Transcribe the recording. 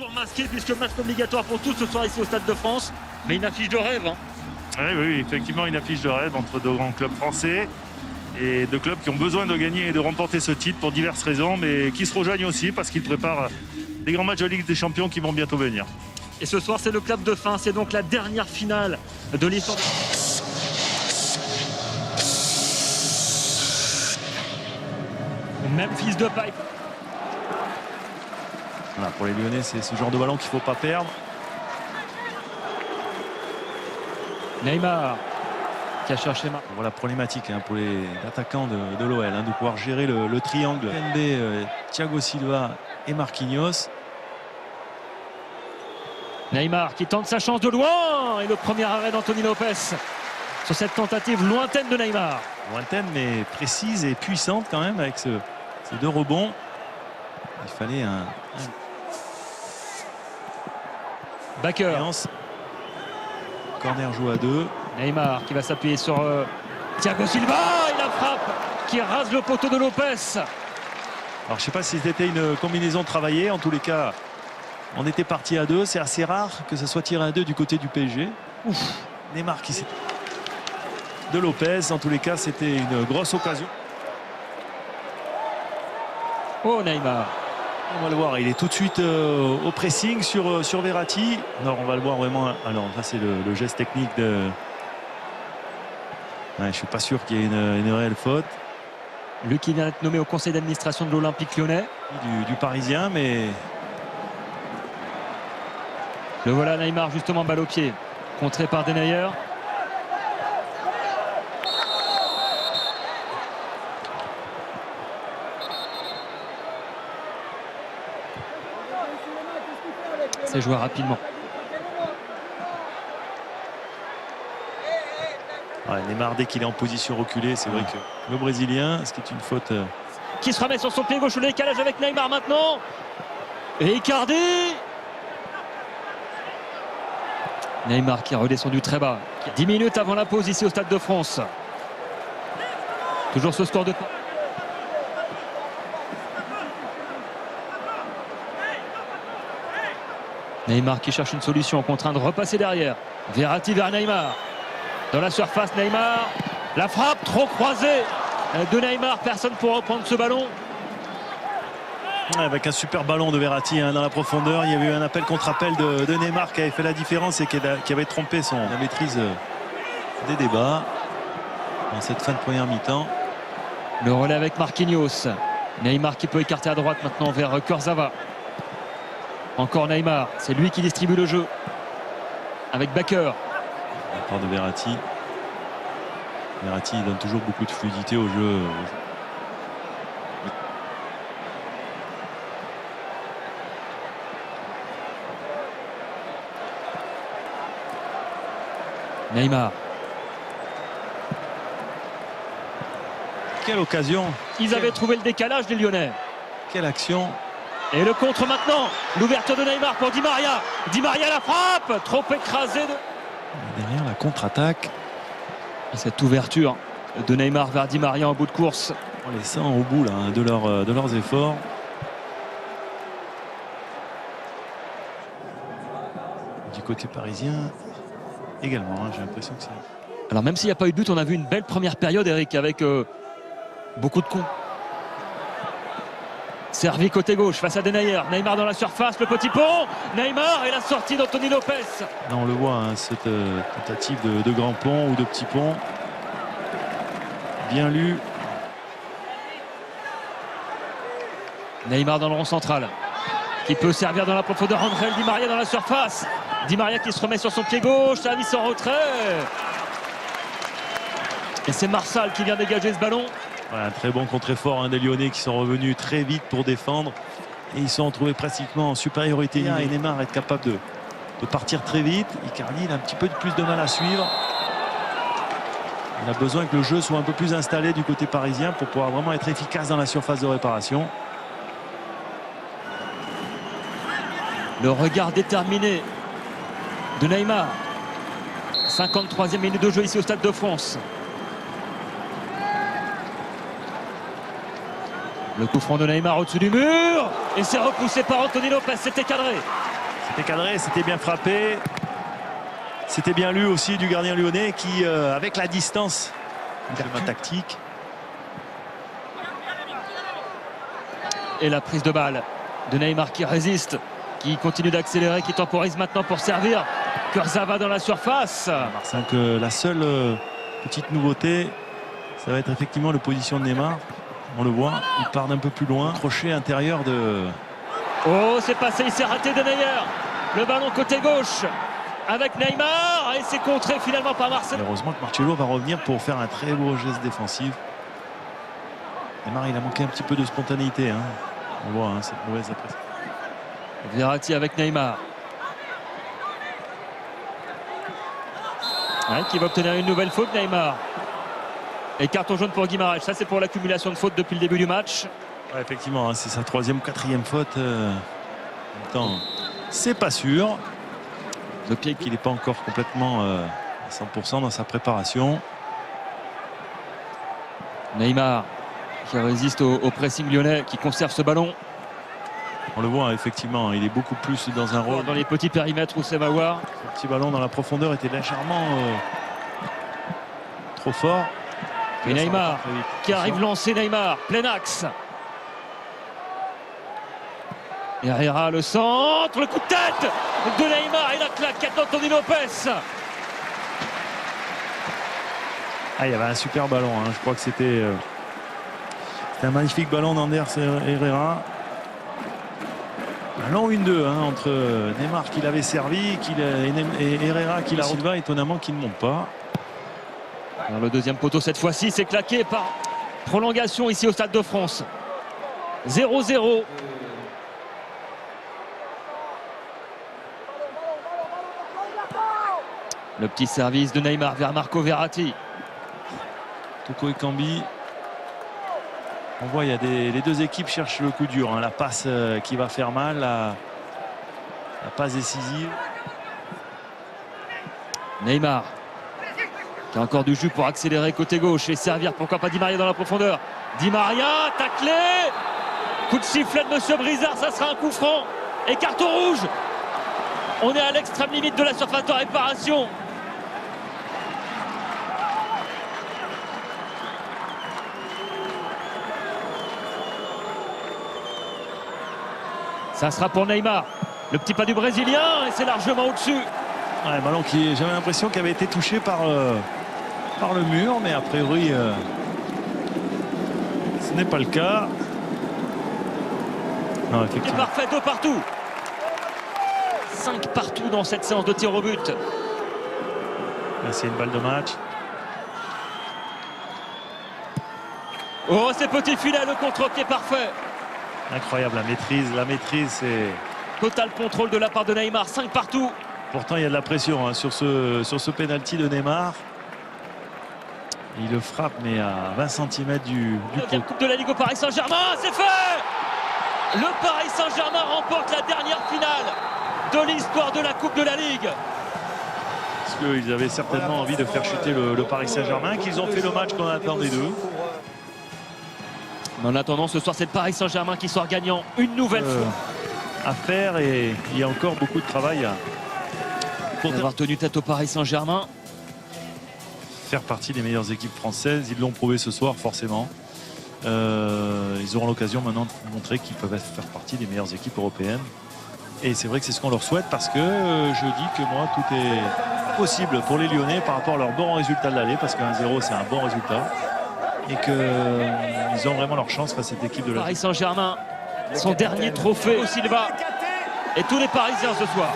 toujours masqué puisque match obligatoire pour tous ce soir ici au Stade de France. Mais une affiche de rêve. Hein. Oui, effectivement, une affiche de rêve entre deux grands clubs français et deux clubs qui ont besoin de gagner et de remporter ce titre pour diverses raisons, mais qui se rejoignent aussi parce qu'ils préparent des grands matchs de Ligue des Champions qui vont bientôt venir. Et ce soir, c'est le club de fin. C'est donc la dernière finale de l'histoire. Memphis Depay. Voilà, pour les Lyonnais, c'est ce genre de ballon qu'il ne faut pas perdre. Neymar qui a cherché Voilà, problématique pour les attaquants de l'OL de pouvoir gérer le triangle Pembe, Thiago Silva et Marquinhos. Neymar qui tente sa chance de loin et le premier arrêt d'Anthony Lopez sur cette tentative lointaine de Neymar. Lointaine mais précise et puissante quand même avec ces deux rebonds. Il fallait un Bakker. Corner joué à deux. Neymar qui va s'appuyer sur Thiago Silva et la frappe qui rase le poteau de Lopez. Alors je ne sais pas si c'était une combinaison travaillée. En tous les cas, on était parti à deux. C'est assez rare que ça soit tiré à deux du côté du PSG. Ouf. Neymar qui s'est... de Lopez. En tous les cas, c'était une grosse occasion. Oh Neymar. On va le voir, il est tout de suite au pressing sur Verratti. Alors on va le voir vraiment. Alors ça c'est le geste technique de... Ouais, je ne suis pas sûr qu'il y ait une réelle faute. Lui qui vient d'être nommé au conseil d'administration de l'Olympique Lyonnais. Du Parisien, mais... Le voilà Neymar justement balle au pied. Contré par Denayer. C'est joué rapidement. Ouais, Neymar, dès qu'il est en position reculée, c'est vrai que le Brésilien, ce qui est une faute... Qui se remet sur son pied gauche, le décalage avec Neymar maintenant. Et Icardi. Neymar qui est redescendu très bas. 10 minutes avant la pause ici au Stade de France. Toujours ce score de... Neymar qui cherche une solution, contraint de repasser derrière. Verratti vers Neymar. Dans la surface, Neymar. La frappe trop croisée de Neymar. Personne pour reprendre ce ballon. Avec un super ballon de Verratti dans la profondeur. Il y avait eu un appel contre appel de Neymar qui avait fait la différence et qui avait trompé la maîtrise des débats dans cette fin de première mi-temps. Le relais avec Marquinhos. Neymar qui peut écarter à droite maintenant vers Kurzawa. Encore Neymar, c'est lui qui distribue le jeu avec Bakker. La part de Verratti. Verratti donne toujours beaucoup de fluidité au jeu. Neymar. Quelle occasion. Ils avaient trouvé le décalage des Lyonnais. Quelle action. Et le contre maintenant. L'ouverture de Neymar pour Di Maria. Di Maria la frappe. Trop écrasé. Derrière la contre-attaque. Et cette ouverture de Neymar vers Di Maria en bout de course. On les sent au bout là, de leurs efforts. Du côté parisien également, j'ai l'impression que c'est... Alors même s'il n'y a pas eu de but, on a vu une belle première période, Eric, avec beaucoup de coups. Servi côté gauche face à Denayer. Neymar dans la surface, le petit pont. Neymar et la sortie d'Anthony Lopez. Là, on le voit, cette tentative de grand pont ou de petit pont. Bien lu. Neymar dans le rond central. Qui peut servir dans la profondeur. André Di Maria dans la surface. Di Maria qui se remet sur son pied gauche. Service en retrait. Et c'est Marsal qui vient dégager ce ballon. Voilà, un très bon contre-effort des Lyonnais qui sont revenus très vite pour défendre. Et ils sont retrouvés pratiquement en supériorité. Et Neymar est capable de partir très vite. Icardi il a un petit peu plus de mal à suivre. Il a besoin que le jeu soit un peu plus installé du côté parisien pour pouvoir vraiment être efficace dans la surface de réparation. Le regard déterminé de Neymar. 53e minute de jeu ici au Stade de France. Le coup franc de Neymar au-dessus du mur. Et c'est repoussé par Anthony Lopez. C'était cadré. C'était cadré, c'était bien frappé. C'était bien lu aussi du gardien lyonnais qui, avec la distance, ma tactique. Et la prise de balle de Neymar qui résiste, qui continue d'accélérer, qui temporise maintenant pour servir. Kurzawa dans la surface. Donc, la seule petite nouveauté, ça va être effectivement la position de Neymar. On le voit, il part d'un peu plus loin. Crochet intérieur de... Oh, c'est passé, il s'est raté de Neuer. Le ballon côté gauche avec Neymar et c'est contré finalement par Marcelo. Heureusement que Marcelo va revenir pour faire un très beau geste défensif. Neymar, il a manqué un petit peu de spontanéité. Hein. On voit cette mauvaise appréciation. Verratti avec Neymar. Ouais, qui va obtenir une nouvelle faute, Neymar. Et carton jaune pour Guimarães. Ça, c'est pour l'accumulation de fautes depuis le début du match. Ouais, effectivement, hein, c'est sa 3e ou 4e faute. En même temps, c'est pas sûr. Le pied qu'il n'est pas encore complètement à 100% dans sa préparation. Neymar qui résiste au pressing lyonnais, qui conserve ce ballon. On le voit, effectivement, il est beaucoup plus dans un rôle. Dans les petits périmètres où c'est Mawar. Ce petit ballon dans la profondeur était légèrement trop fort. Et Neymar qui arrive lancer Neymar, plein axe. Et Herrera le centre, le coup de tête de Neymar et la claquette d'Anthony Lopez. Ah, il y avait un super ballon, hein. Je crois que c'était un magnifique ballon d'Ander Herrera. Un long 1-2 entre Neymar qui l'avait servi et Herrera qui la retrouve, étonnamment qui ne monte pas. Alors, le deuxième poteau cette fois-ci, c'est claqué par prolongation ici au Stade de France. 0-0. Le petit service de Neymar vers Marco Verratti. Toko Ekambi. On voit, les deux équipes cherchent le coup dur. Hein. La passe qui va faire mal, la passe décisive. Neymar qui a encore du jus pour accélérer côté gauche et servir, pourquoi pas Di Maria dans la profondeur. Di Maria, taclé. Coup de sifflet de Monsieur Brizard, ça sera un coup franc. Et carton rouge. On est à l'extrême limite de la surface de réparation. Ça sera pour Neymar. Le petit pas du Brésilien et c'est largement au-dessus. Ouais, ballon qui, j'avais l'impression qu'il avait été touché par le mur, mais a priori ce n'est pas le cas. Non, C'est parfait, 2 partout. 5 partout dans cette séance de tir au but. Là, c'est une balle de match. Oh, c'est petit filet, le contre-pied parfait. Incroyable, la maîtrise, c'est... Total contrôle de la part de Neymar, 5 partout. Pourtant, il y a de la pression hein, sur ce penalty de Neymar. Il le frappe, mais à 20 cm du La coupe de la Ligue au Paris Saint-Germain, c'est fait. Le Paris Saint-Germain remporte la dernière finale de l'histoire de la Coupe de la Ligue. Parce qu'ils avaient certainement envie de faire chuter le Paris Saint-Germain, qu'ils ont fait le match qu'on attendait d'eux. Mais en attendant, ce soir, c'est le Paris Saint-Germain qui sort gagnant une nouvelle fois. À faire, et il y a encore beaucoup de travail Pour avoir tenu tête au Paris Saint-Germain. Faire partie des meilleures équipes françaises. Ils l'ont prouvé ce soir, forcément. Ils auront l'occasion maintenant de montrer qu'ils peuvent faire partie des meilleures équipes européennes. Et c'est vrai que c'est ce qu'on leur souhaite, parce que je dis que moi, tout est possible pour les Lyonnais par rapport à leur bon résultat de l'aller, parce qu'un 0 c'est un bon résultat. Et qu'ils ont vraiment leur chance face à cette équipe de la Paris Saint-Germain, son dernier trophée au Silva. Et tous les Parisiens ce soir.